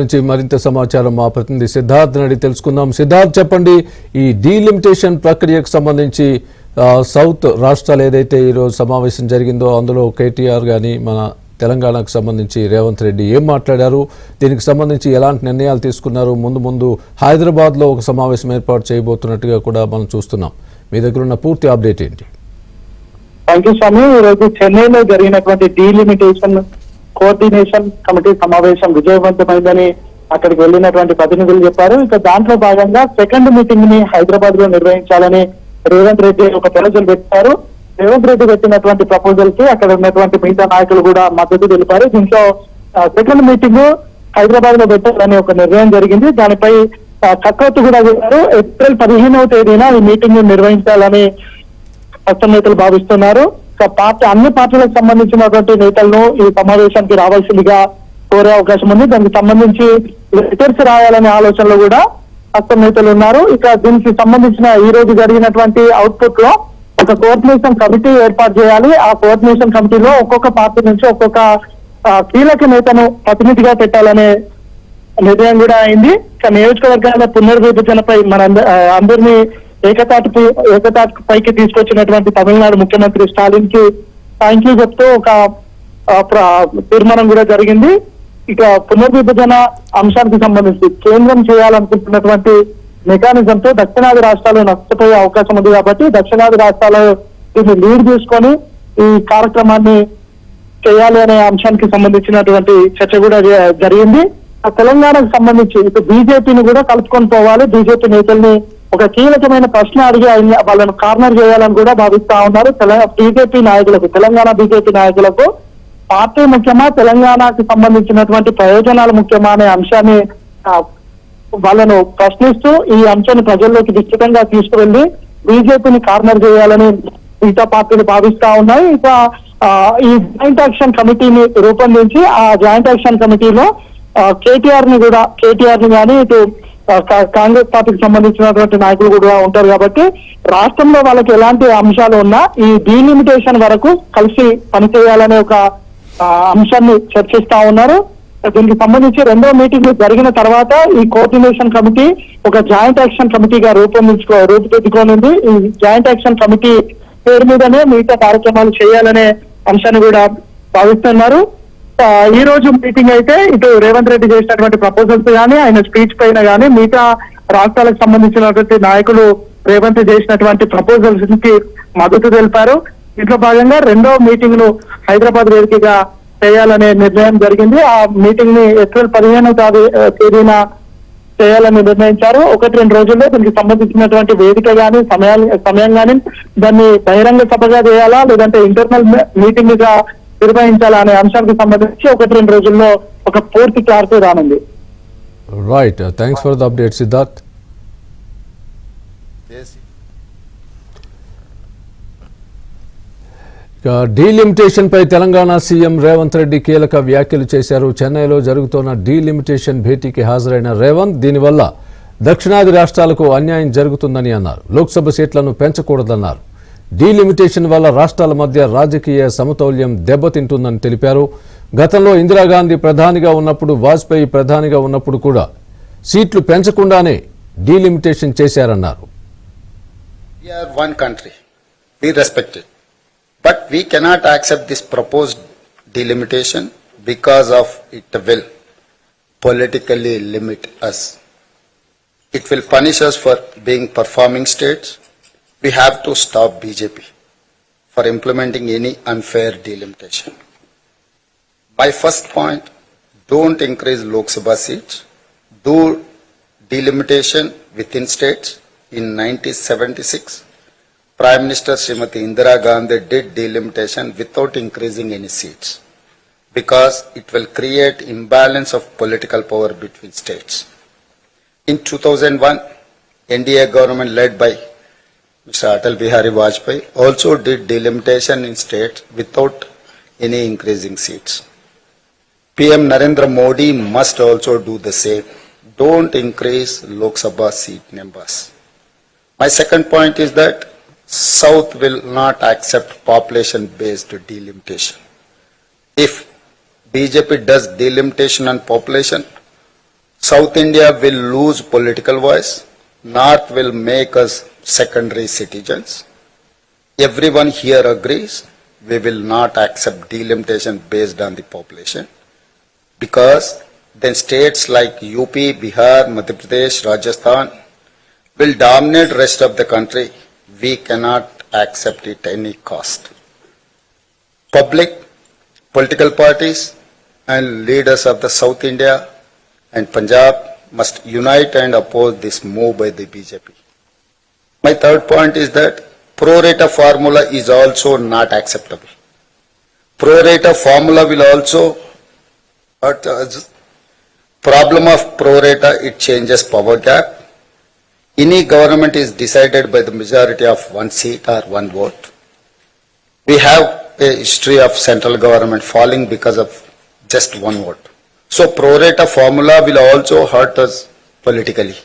నుంచి మరింత సమాచారం మా ప్రతినిధి సిద్ధార్థ్ అడిగి తెలుసుకుందాం. సిద్ధార్థ్, చెప్పండి, ఈ డీలిమిటేషన్ ప్రక్రియకు సంబంధించి సౌత్ రాష్ట్రాలు ఏదైతే ఈరోజు సమావేశం జరిగిందో అందులో కేటీఆర్ కానీ మన తెలంగాణకు సంబంధించి రేవంత్ రెడ్డి ఏం మాట్లాడారు, దీనికి సంబంధించి ఎలాంటి నిర్ణయాలు తీసుకున్నారు, ముందు హైదరాబాద్లో ఒక సమావేశం ఏర్పాటు చేయబోతున్నట్టుగా కూడా మనం చూస్తున్నాం. మీ దగ్గర ఉన్న పూర్తి అప్డేట్ ఏంటి? థ్యాంక్ యూ స్వామి. ఈరోజు చెన్నైలో జరిగినటువంటి డీలిమిటేషన్ కోఆర్డినేషన్ కమిటీ సమావేశం విజయవంతమైందని అక్కడికి వెళ్లినటువంటి ప్రతినిధులు చెప్పారు. ఇక దాంట్లో భాగంగా సెకండ్ మీటింగ్ ని హైదరాబాద్ లో నిర్వహించాలని రేవంత్ రెడ్డి ఒక ప్రపోజల్ పెట్టారు. రేవంత్ రెడ్డి పెట్టినటువంటి ప్రపోజల్ కి అక్కడ ఉన్నటువంటి మిగతా నాయకులు కూడా మద్దతు తెలిపారు. దీంట్లో సెకండ్ మీటింగ్ హైదరాబాద్ లో పెట్టాలని ఒక నిర్ణయం జరిగింది. దానిపై కసరత్తు కూడా చేశారు. ఏప్రిల్ 15వ తేదీన ఈ మీటింగ్ నిర్వహించాలని రాష్ట్ర నేతలు భావిస్తున్నారు. అన్ని పార్టీలకు సంబంధించినటువంటి నేతలను ఈ సమావేశానికి రావాల్సిందిగా కోరే అవకాశం ఉంది. దానికి సంబంధించి లెటర్స్ రాయాలనే ఆలోచనలో కూడా రాష్ట్ర నేతలు ఉన్నారు. ఇక దీనికి సంబంధించిన ఈ రోజు జరిగినటువంటి అవుట్పుట్ లో ఒక కోఆర్డినేషన్ కమిటీ ఏర్పాటు చేయాలి. ఆ కోఆర్డినేషన్ కమిటీలో ఒక్కొక్క పార్టీ నుంచి ఒక్కొక్క కీలక నేతను ప్రతినిధిగా పెట్టాలనే నిర్ణయం కూడా అయింది. ఇక నియోజకవర్గాల పునర్విభజనపై మన అందరినీ ఏకతాటి పైకి తీసుకొచ్చినటువంటి తమిళనాడు ముఖ్యమంత్రి స్టాలిన్ కి థ్యాంక్ యూ చెప్తూ ఒక తీర్మానం కూడా జరిగింది. ఇక పునర్విభజన అంశానికి సంబంధించి కేంద్రం చేయాలనుకుంటున్నటువంటి మెకానిజం తో దక్షిణాది రాష్ట్రాలు నష్టపోయే అవకాశం ఉంది కాబట్టి దక్షిణాది రాష్ట్రాలు దీన్ని లీడ్ తీసుకొని ఈ కార్యక్రమాన్ని చేయాలి అనే అంశానికి సంబంధించినటువంటి చర్చ కూడా జరిగింది. తెలంగాణకు సంబంధించి ఇటు బీజేపీని కూడా కలుపుకొని పోవాలి, బీజేపీ నేతల్ని ఒక కీలకమైన ప్రశ్న అడిగి వాళ్ళను కార్నర్ చేయాలని కూడా భావిస్తా ఉన్నారు. బీజేపీ నాయకులకు, తెలంగాణ బీజేపీ నాయకులకు పార్టీ ముఖ్యమా, తెలంగాణకు సంబంధించినటువంటి ప్రయోజనాలు ముఖ్యమా అనే అంశాన్ని వాళ్ళను ప్రశ్నిస్తూ ఈ అంశాన్ని ప్రజల్లోకి విస్తృతంగా తీసుకువెళ్లి బీజేపీని కార్నర్ చేయాలని మిగతా పార్టీలు భావిస్తా ఉన్నాయి. ఇంకా ఈ జాయింట్ యాక్షన్ కమిటీని రూపొందించి ఆ జాయింట్ యాక్షన్ కమిటీలో కేటీఆర్ ని కానీ ఇటు కాంగ్రెస్ పార్టీకి సంబంధించినటువంటి నాయకులు కూడా ఉంటారు కాబట్టి రాష్ట్రంలో వాళ్ళకి ఎలాంటి అంశాలు ఉన్నా ఈ డీలిమిటేషన్ వరకు కలిసి పనిచేయాలనే ఒక అంశాన్ని చర్చిస్తా ఉన్నారు. దీనికి సంబంధించి రెండో మీటింగ్ జరిగిన తర్వాత ఈ కోఆర్డినేషన్ కమిటీ ఒక జాయింట్ యాక్షన్ కమిటీగా రూపుదిద్దుకోనుంది. ఈ జాయింట్ యాక్షన్ కమిటీ పేరు మీదనే మిగతా కార్యక్రమాలు చేయాలనే అంశాన్ని కూడా భావిస్తున్నారు. ఈ రోజు మీటింగ్ అయితే ఇటు రేవంత్ రెడ్డి చేసినటువంటి ప్రపోజల్స్ కానీ ఆయన స్పీచ్ పైన కానీ మిగతా రాష్ట్రాలకు సంబంధించినటువంటి నాయకులు రేవంత్ చేసినటువంటి ప్రపోజల్స్ కి మద్దతు తెలిపారు. దీంట్లో భాగంగా రెండో మీటింగ్ ను హైదరాబాద్ వేదికగా చేయాలనే నిర్ణయం జరిగింది. ఆ మీటింగ్ ని ఏప్రిల్ 15వ తేదీన చేయాలని నిర్ణయించారు. 1-2 రోజుల్లో దీనికి సంబంధించినటువంటి వేదిక కానీ సమయం కానీ దాన్ని బహిరంగ సభగా చేయాలా లేదంటే ఇంటర్నల్ మీటింగ్ గా నిర్వహించాలా అనే అంశానికి సంబంధించి 1-2 రోజుల్లో ఒక పూర్తి క్లారిటీ రానుంది. Right, thanks for the update Siddharth. Delimitation పై తెలంగాణ సీఎం రేవంత్ రెడ్డి కీలక వ్యాఖ్యలు చేశారు. చెన్నైలో జరుగుతున్న డీలిమిటేషన్ భేటీకి హాజరైన రేవంత్ దీనివల్ల దక్షిణాది రాష్ట్రాలకు అన్యాయం జరుగుతుందని అన్నారు. లోక్సభ సీట్లను పెంచకూడదన్నారు. డీలిమిటేషన్ వల్ల రాష్ట్రాల మధ్య రాజకీయ సమతౌల్యం దెబ్బతింటుందని తెలిపారు. గతంలో ఇందిరాగాంధీ ప్రధానిగా ఉన్నప్పుడు, వాజ్పేయి ప్రధానిగా ఉన్నప్పుడు కూడా సీట్లు పెంచకుండానే డీలిమిటేషన్ చేశారన్నారు. We are one country. We respect it. But we cannot accept this proposed delimitation because of it will politically limit us. It will punish us for being performing states. We have to stop BJP for implementing any unfair delimitation. My first point, don't increase Lok Sabha seats. Do delimitation within states. In 1976, Prime Minister Srimati Indira Gandhi did delimitation without increasing any seats because it will create imbalance of political power between states. In 2001, NDA government led by Mr. Atal Bihari Vajpayee also did delimitation in states without any increasing seats. PM Narendra Modi must also do the same. Don't increase Lok Sabha seat numbers. My second point is that South will not accept population-based delimitation. If BJP does delimitation on population, South India will lose political voice. North will make us secondary citizens. Everyone here agrees we will not accept delimitation based on the population, because then states like UP, Bihar, Madhya Pradesh, Rajasthan will dominate rest of the country. We cannot accept it at any cost. Public, political parties and leaders of the South India and Punjab must unite and oppose this move by the BJP. My third point is that pro rata formula is also not acceptable. Pro rata formula will also hurt us. Problem of pro rata, it changes power gap. Any government is decided by the majority of one seat or one vote. We have a history of central government falling because of just one vote. So pro rata formula will also hurt us politically.